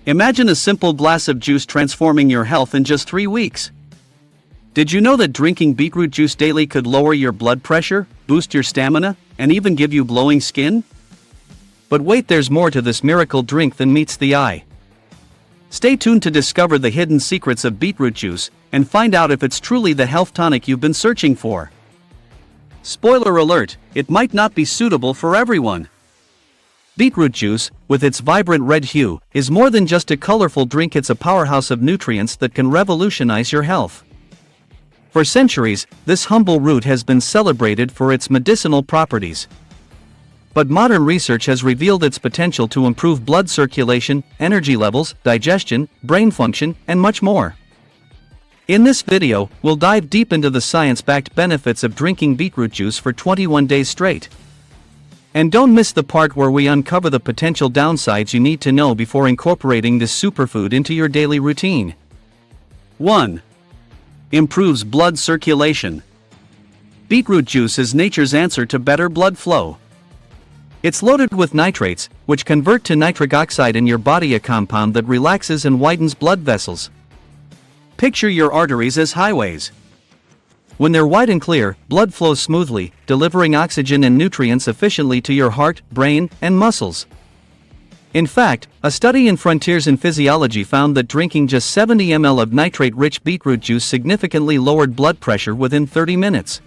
Imagine a simple glass of juice transforming your health in just 3 weeks. Did you know that drinking beetroot juice daily could lower your blood pressure, boost your stamina, and even give you glowing skin? But wait, there's more to this miracle drink than meets the eye. Stay tuned to discover the hidden secrets of beetroot juice and find out if it's truly the health tonic you've been searching for. Spoiler alert, it might not be suitable for everyone. Beetroot juice, with its vibrant red hue, is more than just a colorful drink. It's a powerhouse of nutrients that can revolutionize your health. For centuries, this humble root has been celebrated for its medicinal properties. But modern research has revealed its potential to improve blood circulation, energy levels, digestion, brain function, and much more. In this video, we'll dive deep into the science-backed benefits of drinking beetroot juice for 21 days straight. And don't miss the part where we uncover the potential downsides you need to know before incorporating this superfood into your daily routine. 1. Improves blood circulation. Beetroot juice is nature's answer to better blood flow. It's loaded with nitrates, which convert to nitric oxide in your body, a compound that relaxes and widens blood vessels. Picture your arteries as highways. When they're wide and clear, blood flows smoothly, delivering oxygen and nutrients efficiently to your heart, brain, and muscles. In fact, a study in Frontiers in Physiology found that drinking just 70 ml of nitrate-rich beetroot juice significantly lowered blood pressure within 30 minutes.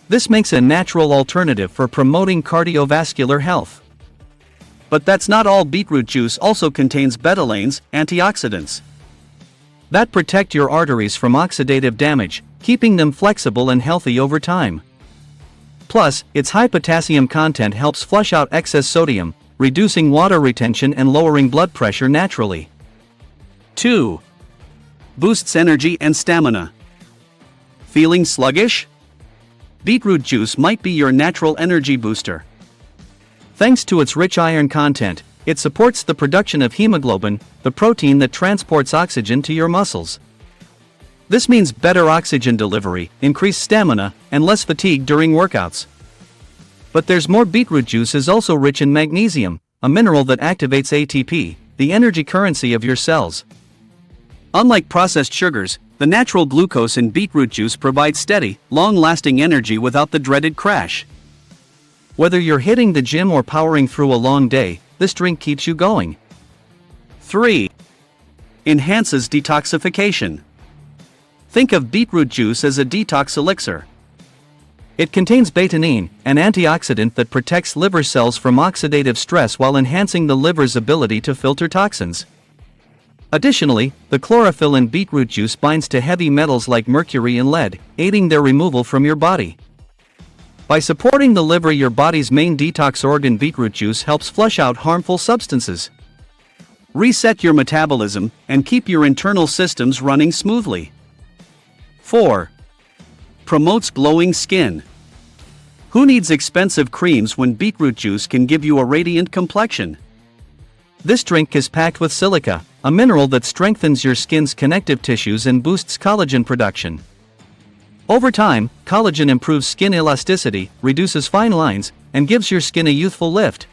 This makes a natural alternative for promoting cardiovascular health. But that's not all. Beetroot juice also contains betalains, antioxidants that protect your arteries from oxidative damage, keeping them flexible and healthy over time. Plus, its high potassium content helps flush out excess sodium, reducing water retention and lowering blood pressure naturally. 2. Boosts energy and stamina. Feeling sluggish? Beetroot juice might be your natural energy booster. Thanks to its rich iron content, it supports the production of hemoglobin, the protein that transports oxygen to your muscles. This means better oxygen delivery, increased stamina, and less fatigue during workouts. But there's more. Beetroot juice is also rich in magnesium, a mineral that activates ATP, the energy currency of your cells. Unlike processed sugars, the natural glucose in beetroot juice provides steady, long-lasting energy without the dreaded crash. Whether you're hitting the gym or powering through a long day, this drink keeps you going. 3. Enhances detoxification. Think of beetroot juice as a detox elixir. It contains betaine, an antioxidant that protects liver cells from oxidative stress while enhancing the liver's ability to filter toxins. Additionally, the chlorophyll in beetroot juice binds to heavy metals like mercury and lead, aiding their removal from your body. By supporting the liver, your body's main detox organ, beetroot juice helps flush out harmful substances, reset your metabolism, and keep your internal systems running smoothly. 4. Promotes glowing skin. Who needs expensive creams when beetroot juice can give you a radiant complexion? This drink is packed with silica, a mineral that strengthens your skin's connective tissues and boosts collagen production. Over time, collagen improves skin elasticity, reduces fine lines, and gives your skin a youthful lift.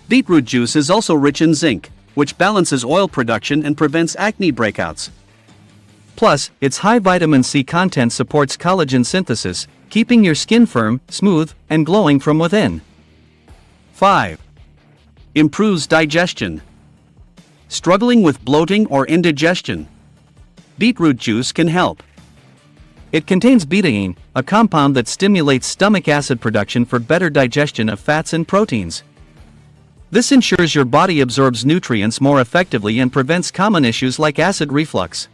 Beetroot juice is also rich in zinc, which balances oil production and prevents acne breakouts. Plus, its high vitamin C content supports collagen synthesis, keeping your skin firm, smooth, and glowing from within. 5. Improves digestion. Struggling with bloating or indigestion? Beetroot juice can help. It contains betaine, a compound that stimulates stomach acid production for better digestion of fats and proteins. This ensures your body absorbs nutrients more effectively and prevents common issues like acid reflux.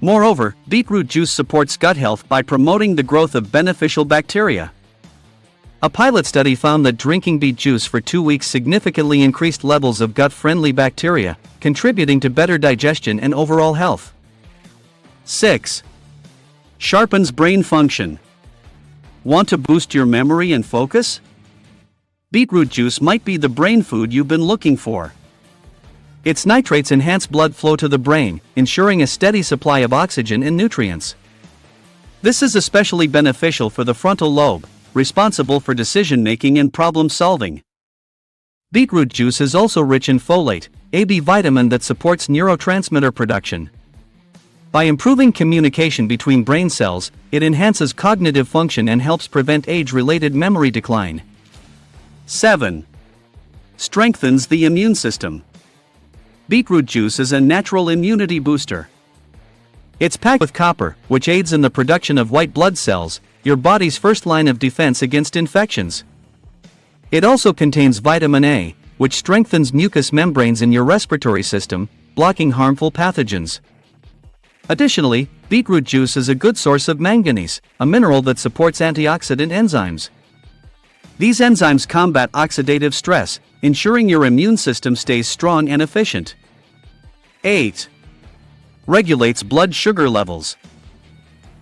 Moreover, beetroot juice supports gut health by promoting the growth of beneficial bacteria. A pilot study found that drinking beet juice for 2 weeks significantly increased levels of gut-friendly bacteria, contributing to better digestion and overall health. 6. Sharpens brain function. Want to boost your memory and focus? Beetroot juice might be the brain food you've been looking for. Its nitrates enhance blood flow to the brain, ensuring a steady supply of oxygen and nutrients. This is especially beneficial for the frontal lobe, responsible for decision-making and problem-solving. Beetroot juice is also rich in folate, a B vitamin that supports neurotransmitter production. By improving communication between brain cells, it enhances cognitive function and helps prevent age-related memory decline. 7. Strengthens the immune system. Beetroot juice is a natural immunity booster. It's packed with copper, which aids in the production of white blood cells, your body's first line of defense against infections. It also contains vitamin A, which strengthens mucous membranes in your respiratory system, blocking harmful pathogens. Additionally, beetroot juice is a good source of manganese, a mineral that supports antioxidant enzymes. These enzymes combat oxidative stress, ensuring your immune system stays strong and efficient. 8. Regulates blood sugar levels.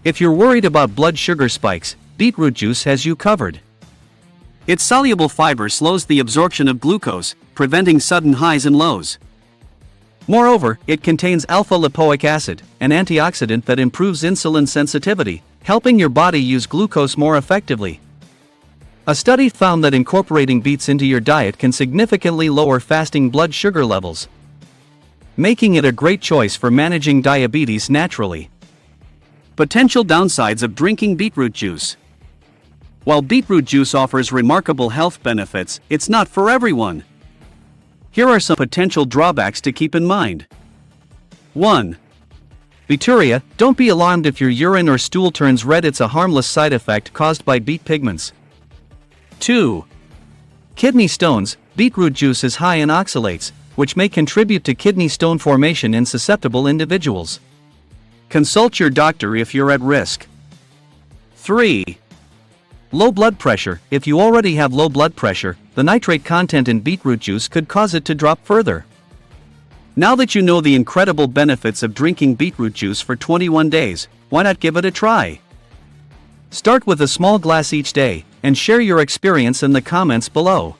If you're worried about blood sugar spikes, beetroot juice has you covered. Its soluble fiber slows the absorption of glucose, preventing sudden highs and lows. Moreover, it contains alpha-lipoic acid, an antioxidant that improves insulin sensitivity, helping your body use glucose more effectively. A study found that incorporating beets into your diet can significantly lower fasting blood sugar levels, making it a great choice for managing diabetes naturally. Potential downsides of drinking beetroot juice. While beetroot juice offers remarkable health benefits, it's not for everyone. Here are some potential drawbacks to keep in mind. 1. Beeturia. Don't be alarmed if your urine or stool turns red, it's a harmless side effect caused by beet pigments. 2. Kidney stones. Beetroot juice is high in oxalates, which may contribute to kidney stone formation in susceptible individuals. Consult your doctor if you're at risk. 3. Low blood pressure. If you already have low blood pressure, the nitrate content in beetroot juice could cause it to drop further. Now that you know the incredible benefits of drinking beetroot juice for 21 days, why not give it a try? Start with a small glass each day, and share your experience in the comments below.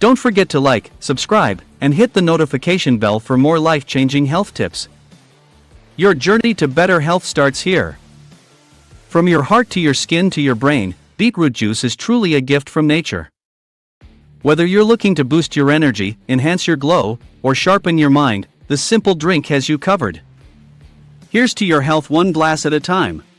Don't forget to like, subscribe, and hit the notification bell for more life-changing health tips. Your journey to better health starts here. From your heart to your skin to your brain, beetroot juice is truly a gift from nature. Whether you're looking to boost your energy, enhance your glow, or sharpen your mind, this simple drink has you covered. Here's to your health, one glass at a time.